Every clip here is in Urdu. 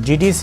GDC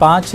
5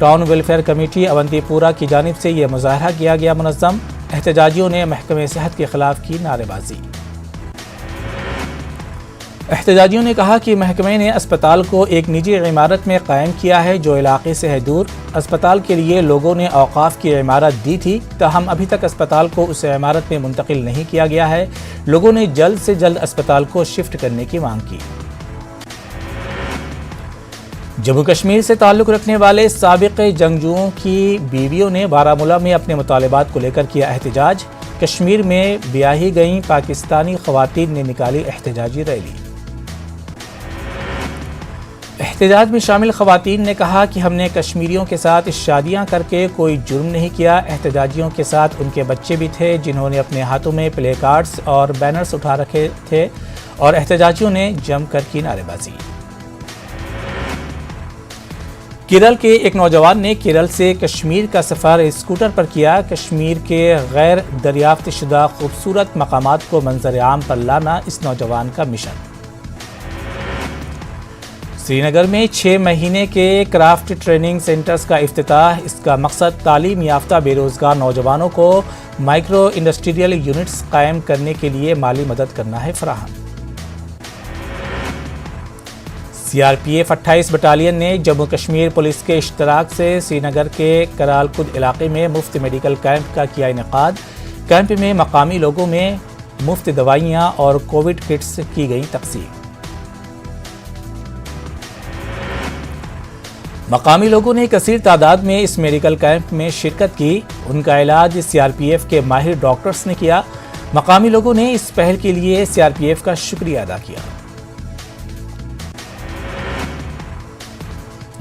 town welfare committee Avanti پورہ کی جانب سے یہ مظاہرہ کیا گیا منظم۔ احتجاجیوں نے محکمہ صحت کے خلاف کی نعرے بازی۔ احتجاجیوں نے کہا کہ محکمے نے اسپتال کو ایک نجی عمارت میں قائم کیا ہے جو علاقے سے ہے دور۔ اسپتال کے لیے لوگوں نے اوقاف کی عمارت دی تھی، تاہم ابھی تک اسپتال کو اس عمارت میں منتقل نہیں کیا گیا ہے۔ لوگوں نے جلد سے جلد اسپتال کو شفٹ کرنے کی مانگ کی۔ جموں کشمیر سے تعلق رکھنے والے سابق جنگجوؤں کی بیویوں نے بارہمولہ میں اپنے مطالبات کو لے کر کیا احتجاج۔ کشمیر میں بیاہی گئیں پاکستانی خواتین نے نکالی احتجاجی ریلی۔ احتجاج میں شامل خواتین نے کہا کہ ہم نے کشمیریوں کے ساتھ شادیاں کر کے کوئی جرم نہیں کیا۔ احتجاجیوں کے ساتھ ان کے بچے بھی تھے جنہوں نے اپنے ہاتھوں میں پلے کارڈز اور بینرز اٹھا رکھے تھے اور احتجاجیوں نے جم کر کی نعرے بازی۔ کیرل کے ایک نوجوان نے کیرل سے کشمیر کا سفر اسکوٹر پر کیا۔ کشمیر کے غیر دریافت شدہ خوبصورت مقامات کو منظر عام پر لانا اس نوجوان کا مشن۔ سری نگر میں 6 مہینے کے کرافٹ ٹریننگ سینٹرز کا افتتاح۔ اس کا مقصد تعلیم یافتہ بے روزگار نوجوانوں کو مائکرو انڈسٹریل یونٹس قائم کرنے کے لیے مالی مدد کرنا ہے فراہم۔ C R P F 28 battalion نے جموں کشمیر پولیس کے اشتراک سے سری نگر کے کرال کد علاقے میں مفت میڈیکل کیمپ کا کیا انعقاد۔ کیمپ میں مقامی لوگوں میں مفت دوائیاں اور کووڈ کٹس کی گئی تقسیم۔ مقامی لوگوں نے کثیر تعداد میں اس میڈیکل کیمپ میں شرکت کی۔ ان کا علاج سی آر پی ایف کے ماہر ڈاکٹرز نے کیا۔ مقامی لوگوں نے اس پہل کے لیے سی آر پی ایف کا شکریہ ادا کیا۔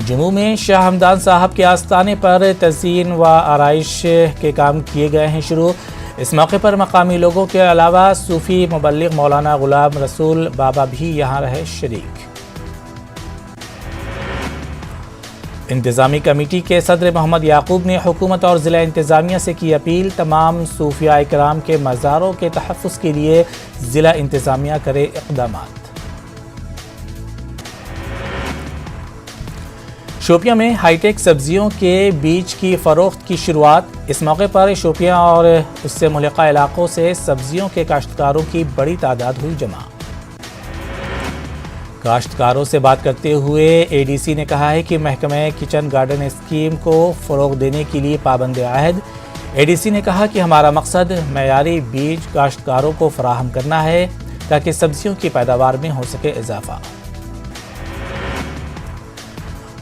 جموں میں شاہ ہمدان صاحب کے آستانے پر تزئین و آرائش کے کام کیے گئے ہیں شروع۔ اس موقع پر مقامی لوگوں کے علاوہ صوفی مبلغ مولانا غلام رسول بابا بھی یہاں رہے شریک۔ انتظامی کمیٹی کے صدر محمد یعقوب نے حکومت اور ضلع انتظامیہ سے کی اپیل، تمام صوفیاء کرام کے مزاروں کے تحفظ کے لیے ضلع انتظامیہ کرے اقدامات۔ شوپیاں میں ہائی ٹیک سبزیوں کے بیج کی فروخت کی شروعات۔ اس موقع پر شوپیاں اور اس سے ملحقہ علاقوں سے سبزیوں کے کاشتکاروں کی بڑی تعداد ہوئی جمع۔ کاشتکاروں سے بات کرتے ہوئے اے ڈی سی نے کہا ہے کہ محکمہ کچن گارڈن اسکیم کو فروغ دینے کے لیے پابند عہد۔ اے ڈی سی نے کہا کہ ہمارا مقصد معیاری بیج کاشتکاروں کو فراہم کرنا ہے تاکہ سبزیوں کی پیداوار میں ہو سکے اضافہ۔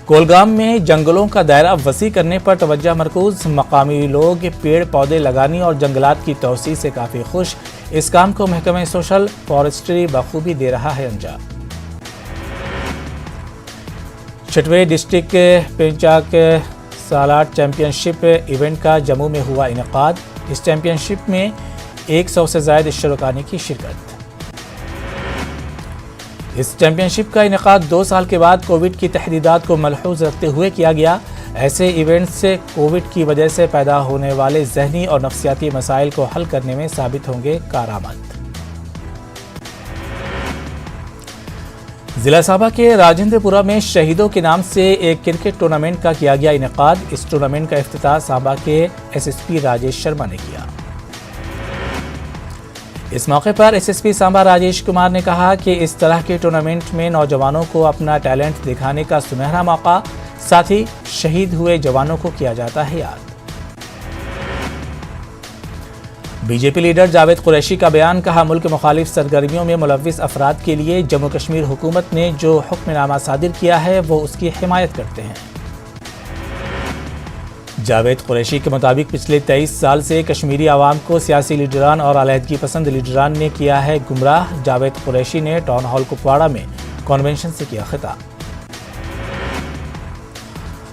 کولگام میں جنگلوں کا دائرہ وسیع کرنے پر توجہ مرکوز۔ مقامی لوگ پیڑ پودے لگانے اور جنگلات کی توسیع سے کافی خوش۔ اس کام کو محکمہ سوشل فارسٹری بخوبی دے رہا ہے انجام۔ 6ویں ڈسٹرکٹ پینچاک سالار چیمپئن شپ ایونٹ کا جموں میں ہوا انعقاد۔ اس چیمپئن شپ میں 100 سے زائد شرکاء کی شرکت۔ اس چیمپئن شپ کا انعقاد 2 سال کے بعد کووڈ کی تحدیدات کو ملحوظ رکھتے ہوئے کیا گیا۔ ایسے ایونٹس سے کووڈ کی وجہ سے پیدا ہونے والے ذہنی اور نفسیاتی مسائل کو حل کرنے میں ثابت ہوں گے کارآمد۔ ضلع سابا کے راجندر پورہ میں شہیدوں کے نام سے ایک کرکٹ ٹورنامنٹ کا کیا گیا انعقاد۔ اس ٹورنامنٹ کا افتتاح سابا کے S S P Rajesh Sharma نے کیا۔ اس موقع پر S S P Samba Rajesh Kumar نے کہا کہ اس طرح کے ٹورنامنٹ میں نوجوانوں کو اپنا ٹیلنٹ دکھانے کا سنہرا موقع، ساتھ ہی شہید ہوئے جوانوں کو کیا جاتا ہے یاد۔ B J P leader Javed Qureshi کا بیان، کہا ملک مخالف سرگرمیوں میں ملوث افراد کے لیے جموں کشمیر حکومت نے جو حکم نامہ صادر کیا ہے وہ اس کی حمایت کرتے ہیں۔ جاوید قریشی کے مطابق پچھلے 23 سال سے کشمیری عوام کو سیاسی لیڈران اور علیحدگی پسند لیڈران نے کیا ہے گمراہ۔ جاوید قریشی نے ٹاؤن ہال کپواڑہ میں کنونشن سے کیا خطاب۔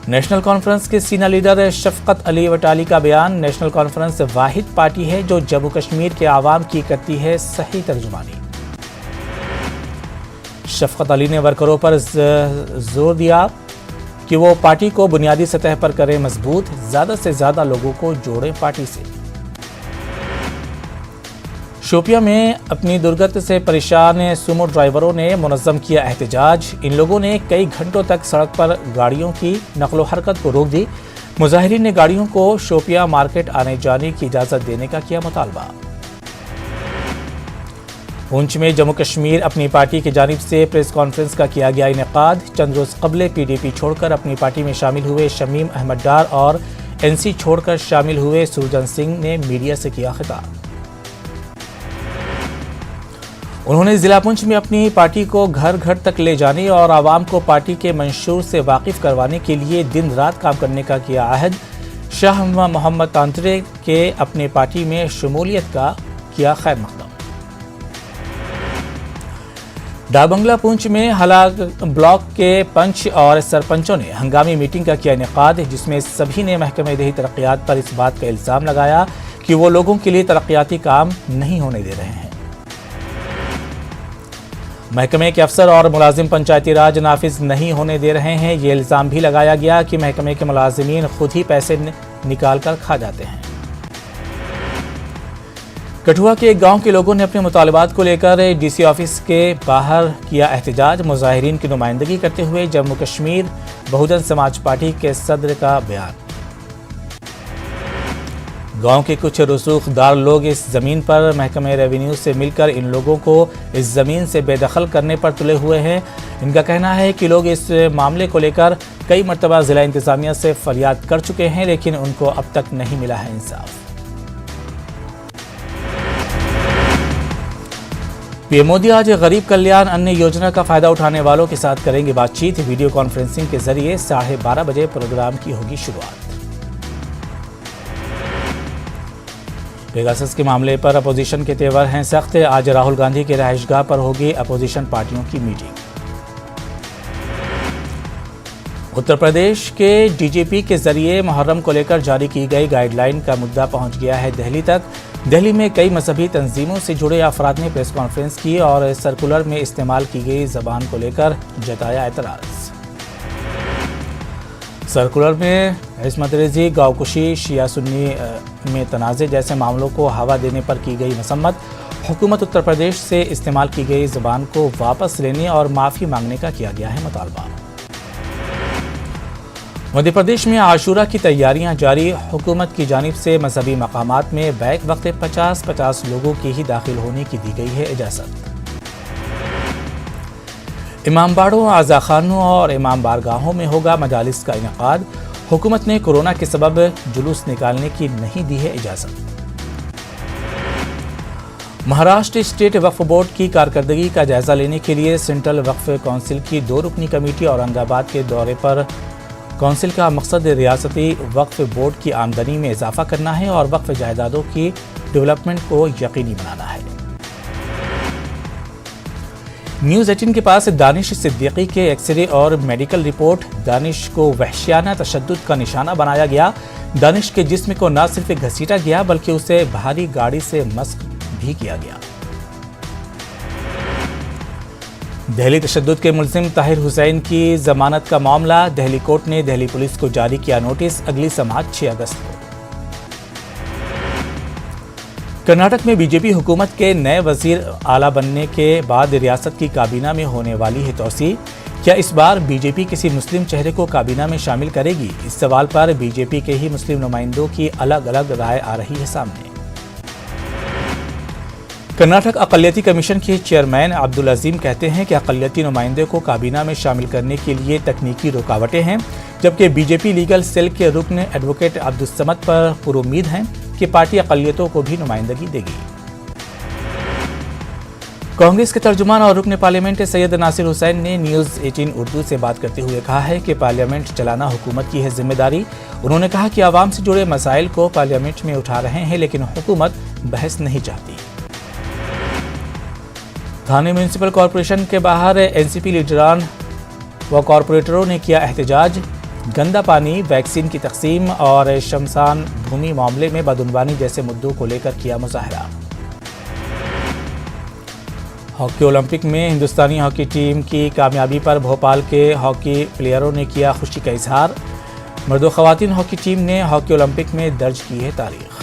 نیشنل کانفرنس کے سینئر لیڈر شفقت علی وٹالی کا بیان، نیشنل کانفرنس واحد پارٹی ہے جو جموں کشمیر کے عوام کی کرتی ہے صحیح ترجمانی۔ شفقت علی نے ورکروں پر زور دیا کہ وہ پارٹی کو بنیادی سطح پر کریں مضبوط، زیادہ سے زیادہ لوگوں کو جوڑیں پارٹی سے۔ شوپیاں میں اپنی درگت سے پریشان سومو ڈرائیوروں نے منظم کیا احتجاج۔ ان لوگوں نے کئی گھنٹوں تک سڑک پر گاڑیوں کی نقل و حرکت کو روک دی۔ مظاہرین نے گاڑیوں کو شوپیاں مارکیٹ آنے جانے کی اجازت دینے کا کیا مطالبہ۔ پونچھ میں جموں کشمیر اپنی پارٹی کی جانب سے پریس کانفرنس کا کیا گیا انعقاد۔ چند روز قبل پی ڈی پی چھوڑ کر اپنی پارٹی میں شامل ہوئے شمیم احمد ڈار اور این سی چھوڑ کر شامل ہوئے سرجن سنگھ نے میڈیا سے کیا خطاب۔ انہوں نے ضلع پونچھ میں اپنی پارٹی کو گھر گھر تک لے جانے اور عوام کو پارٹی کے منشور سے واقف کروانے کے لیے دن رات کام کرنے کا کیا عہد۔ شاہ محمد تانترے کے اپنے پارٹی میں شمولیت کا کیا خیر مقدم۔ ڈاک بنگلہ پونچھ میں ہلاک بلاک کے پنچ اور سرپنچوں نے ہنگامی میٹنگ کا کیا انعقاد، جس میں سبھی نے محکمہ دیہی ترقیات پر اس بات کا الزام لگایا کہ وہ لوگوں کے لیے ترقیاتی کام نہیں ہونے دے رہے ہیں۔ محکمے کے افسر اور ملازم پنچایتی راج نافذ نہیں ہونے دے رہے ہیں۔ یہ الزام بھی لگایا گیا کہ محکمے کے ملازمین خود ہی پیسے نکال کر کھا جاتے ہیں۔ کٹھوعہ کے ایک گاؤں کے لوگوں نے اپنے مطالبات کو لے کر ڈی سی آفس کے باہر کیا احتجاج۔ مظاہرین کی نمائندگی کرتے ہوئے جموں کشمیر بہوجن سماج پارٹی کے صدر کا بیان۔ گاؤں کے کچھ رسوخ دار لوگ اس زمین پر محکمہ ریونیو سے مل کر ان لوگوں کو اس زمین سے بے دخل کرنے پر تلے ہوئے ہیں۔ ان کا کہنا ہے کہ لوگ اس معاملے کو لے کر کئی مرتبہ ضلع انتظامیہ سے فریاد کر چکے ہیں، لیکن ان کو اب تک نہیں ملا ہے انصاف۔ پی ایم مودی آج غریب کلیان ان یوجنا کا فائدہ اٹھانے والوں کے ساتھ کریں گے بات چیت۔ ویڈیو کانفرنسنگ کے ذریعے 12:30 بجے پروگرام کی ہوگی شروعات۔ پیگاسس کے معاملے پر اپوزیشن کے تیور ہیں سخت۔ آج راہل گاندھی کے رہائش گاہ پر ہوگی اپوزیشن پارٹیوں کی میٹنگ۔ اتر پردیش کے ڈی جی پی کے ذریعے محرم کو لے کر جاری کی گئی گائیڈ لائن کا مدعا پہنچ گیا ہے دہلی تک۔ دہلی میں کئی مذہبی تنظیموں سے جڑے افراد نے پریس کانفرنس کی اور سرکولر میں استعمال کی گئی زبان کو لے کر جتایا اعتراض۔ سرکولر میں عصمت ریزی، گاؤں کشی، شیعہ سنی میں تنازع جیسے معاملوں کو ہوا دینے پر کی گئی مذمت۔ حکومت اتر پردیش سے استعمال کی گئی زبان کو واپس لینے اور معافی مانگنے کا کیا گیا ہے مطالبہ۔ مدھیہ پردیش میں عاشورہ کی تیاریاں جاری۔ حکومت کی جانب سے مذہبی مقامات میں بیک وقت 50 لوگوں کی ہی داخل ہونے کی دی گئی ہے اجازت۔ امام باڑوں، عزا خانوں اور امام بارگاہوں میں ہوگا مجالس کا انعقاد۔ حکومت نے کورونا کے سبب جلوس نکالنے کی نہیں دی ہے اجازت۔ مہاراشٹر اسٹیٹ وقف بورڈ کی کارکردگی کا جائزہ لینے کے لیے سینٹرل وقف کونسل کی 2 رکنی کمیٹی اورنگ آباد کے دورے پر۔ کونسل کا مقصد ریاستی وقف بورڈ کی آمدنی میں اضافہ کرنا ہے اور وقف جائیدادوں کی ڈیولپمنٹ کو یقینی بنانا ہے۔ نیوز 18 کے پاس دانش صدیقی کے ایکس رے اور میڈیکل رپورٹ۔ دانش کو وحشیانہ تشدد کا نشانہ بنایا گیا۔ دانش کے جسم کو نہ صرف گھسیٹا گیا بلکہ اسے بھاری گاڑی سے مسک بھی کیا گیا۔ دہلی تشدد کے ملزم طاہر حسین کی ضمانت کا معاملہ۔ دہلی کورٹ نے دہلی پولیس کو جاری کیا نوٹس۔ اگلی سماعت 6 اگست کو۔ کرناٹک میں بی جے پی حکومت کے نئے وزیر اعلیٰ بننے کے بعد ریاست کی کابینہ میں ہونے والی ہے توسیع۔ کیا اس بار بی جے پی کسی مسلم چہرے کو کابینہ میں شامل کرے گی؟ اس سوال پر بی جے پی کے ہی مسلم نمائندوں کی الگ الگ رائے آ رہی ہے سامنے۔ کرناٹک اقلیتی کمیشن کے چیئرمین عبدالعظیم کہتے ہیں کہ اقلیتی نمائندے کو کابینہ میں شامل کرنے کے لیے تکنیکی رکاوٹیں ہیں، جبکہ بی جے پی لیگل سیل کے رکن ایڈوکیٹ عبدالصمد پر پرامید ہیں کہ پارٹی اقلیتوں کو بھی نمائندگی دے گی۔ کانگریس کے ترجمان اور رکن پارلیمنٹ سید ناصر حسین نے نیوز 18 اردو سے بات کرتے ہوئے کہا ہے کہ پارلیمنٹ چلانا حکومت کی ہے ذمہ داری۔ انہوں نے کہا کہ عوام سے جڑے مسائل کو پارلیمنٹ میں اٹھا رہے ہیں لیکن حکومت بحث نہیں چاہتی۔ تھانے میونسپل کارپوریشن کے باہر این سی پی لیڈران و کارپوریٹروں نے کیا احتجاج۔ گندا پانی، ویکسین کی تقسیم اور شمشان بھومی معاملے میں بدعنوانی جیسے مدعوں کو لے کر کیا مظاہرہ۔ ہاکی اولمپک میں ہندوستانی ہاکی ٹیم کی کامیابی پر بھوپال کے ہاکی پلیئروں نے کیا خوشی کا اظہار۔ مرد و خواتین ہاکی ٹیم نے ہاکی اولمپک میں درج کی ہے تاریخ۔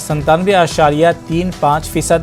97.35%।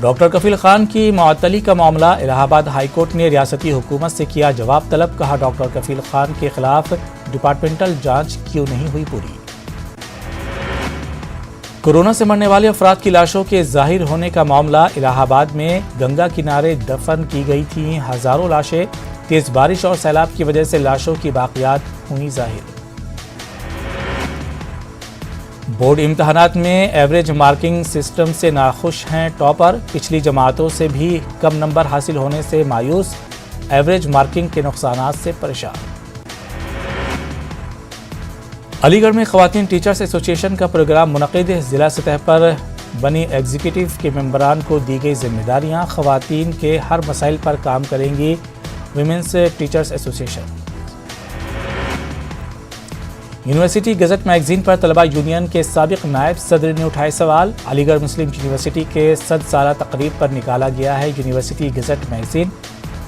ڈاکٹر کفیل خان کی معطلی کا معاملہ الہ آباد ہائی کورٹ نے ریاستی حکومت سے کیا جواب طلب. کہا ڈاکٹر کفیل خان کے خلاف ڈپارٹمنٹل جانچ کیوں نہیں ہوئی پوری. کورونا سے مرنے والے افراد کی لاشوں کے ظاہر ہونے کا معاملہ الہ آباد میں گنگا کنارے دفن کی گئی تھیں ہزاروں لاشیں. تیز بارش اور سیلاب کی وجہ سے لاشوں کی باقیات ہوئی ظاہر. بورڈ امتحانات میں ایوریج مارکنگ سسٹم سے ناخوش ہیں ٹاپر. پچھلی جماعتوں سے بھی کم نمبر حاصل ہونے سے مایوس. ایوریج مارکنگ کے نقصانات سے پریشان. علی گڑھ میں خواتین ٹیچرز ایسوسی ایشن کا پروگرام منعقد. ضلع سطح پر بنی ایگزیکٹو کے ممبران کو دی گئی ذمہ داریاں. خواتین کے ہر مسائل پر کام کریں گی ویمنس ٹیچرز ایسوسی ایشن. یونیورسٹی گزٹ میگزین پر طلبہ یونین کے سابق نائب صدر نے اٹھائے سوال. علی گڑھ مسلم یونیورسٹی کے 100 سالہ تقریب پر نکالا گیا ہے یونیورسٹی گزٹ میگزین.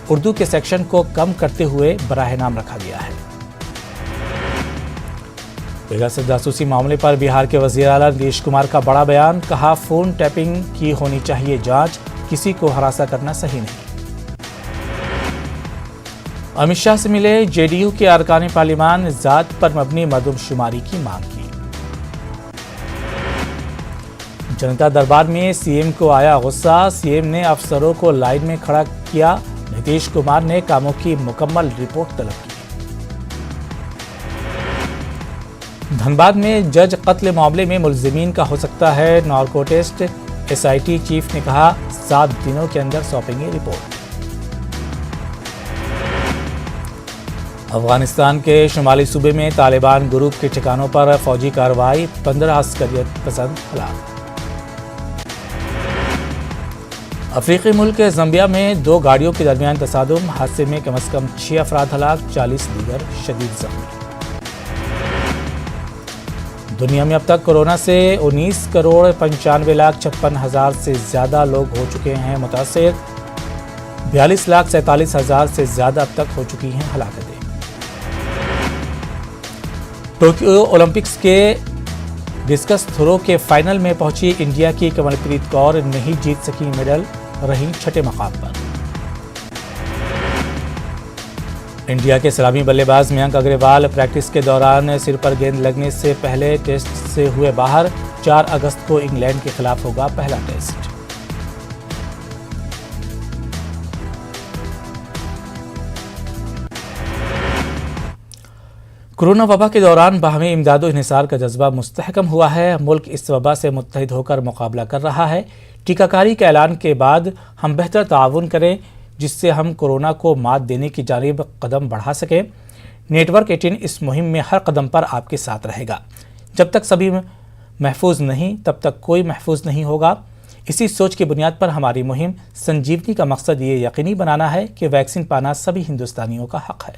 اردو کے سیکشن کو کم کرتے ہوئے براہ نام رکھا گیا ہے. پیگاسس جاسوسی معاملے پر بہار کے وزیر اعلیٰ نیتیش کمار کا بڑا بیان. کہا فون ٹیپنگ کی ہونی چاہیے جانچ. کسی کو ہراساں کرنا صحیح نہیں. امت شاہ سے ملے جے ڈی یو کے ارکان پارلیمان. ذات پر مبنی مردم شماری کی مانگ کی. جنتا دربار میں سی ایم کو آیا غصہ. سی ایم نے افسروں کو لائن میں کھڑا کیا. نیتیش کمار نے کاموں کی مکمل رپورٹ طلب کی. دھنباد میں جج قتل معاملے میں ملزمین کا ہو سکتا ہے narco test. S I T chief نے کہا 7 دنوں کے اندر سونپیں گے رپورٹ. افغانستان کے شمالی صوبے میں طالبان گروپ کے ٹھکانوں پر فوجی کارروائی. 15 عسکریت پسند ہلاک. افریقی ملک زمبیا میں 2 گاڑیوں کے درمیان تصادم. حادثے میں کم از کم 6 افراد ہلاک. 40 دیگر شدید زخمی. دنیا میں اب تک کورونا سے 19,95,56,000 سے زیادہ لوگ ہو چکے ہیں متاثر. 42,47,000 سے زیادہ اب تک ہو چکی ہیں ہلاکتیں. ٹوکیو اولمپکس کے ڈسکس تھرو کے فائنل میں پہنچی انڈیا کی کمل پریت کور. نہیں جیت سکی میڈل. رہی 6 مقام پر. انڈیا کے سلامی بلے باز میانک اگروال پریکٹس کے دوران سر پر گیند لگنے سے پہلے ٹیسٹ سے ہوئے باہر. 4 اگست کو انگلینڈ کے خلاف ہوگا پہلا ٹیسٹ. کورونا وبا کے دوران باہمی امداد و انحصار کا جذبہ مستحکم ہوا ہے. ملک اس وبا سے متحد ہو کر مقابلہ کر رہا ہے. ٹیکہ کاری کے اعلان کے بعد ہم بہتر تعاون کریں جس سے ہم کورونا کو مات دینے کی جانب قدم بڑھا سکیں. نیٹ ورک 18 اس مہم میں ہر قدم پر آپ کے ساتھ رہے گا. جب تک سبھی محفوظ نہیں تب تک کوئی محفوظ نہیں ہوگا. اسی سوچ کی بنیاد پر ہماری مہم سنجیونی کا مقصد یہ یقینی بنانا ہے کہ ویکسین پانا سبھی ہندوستانیوں کا حق ہے.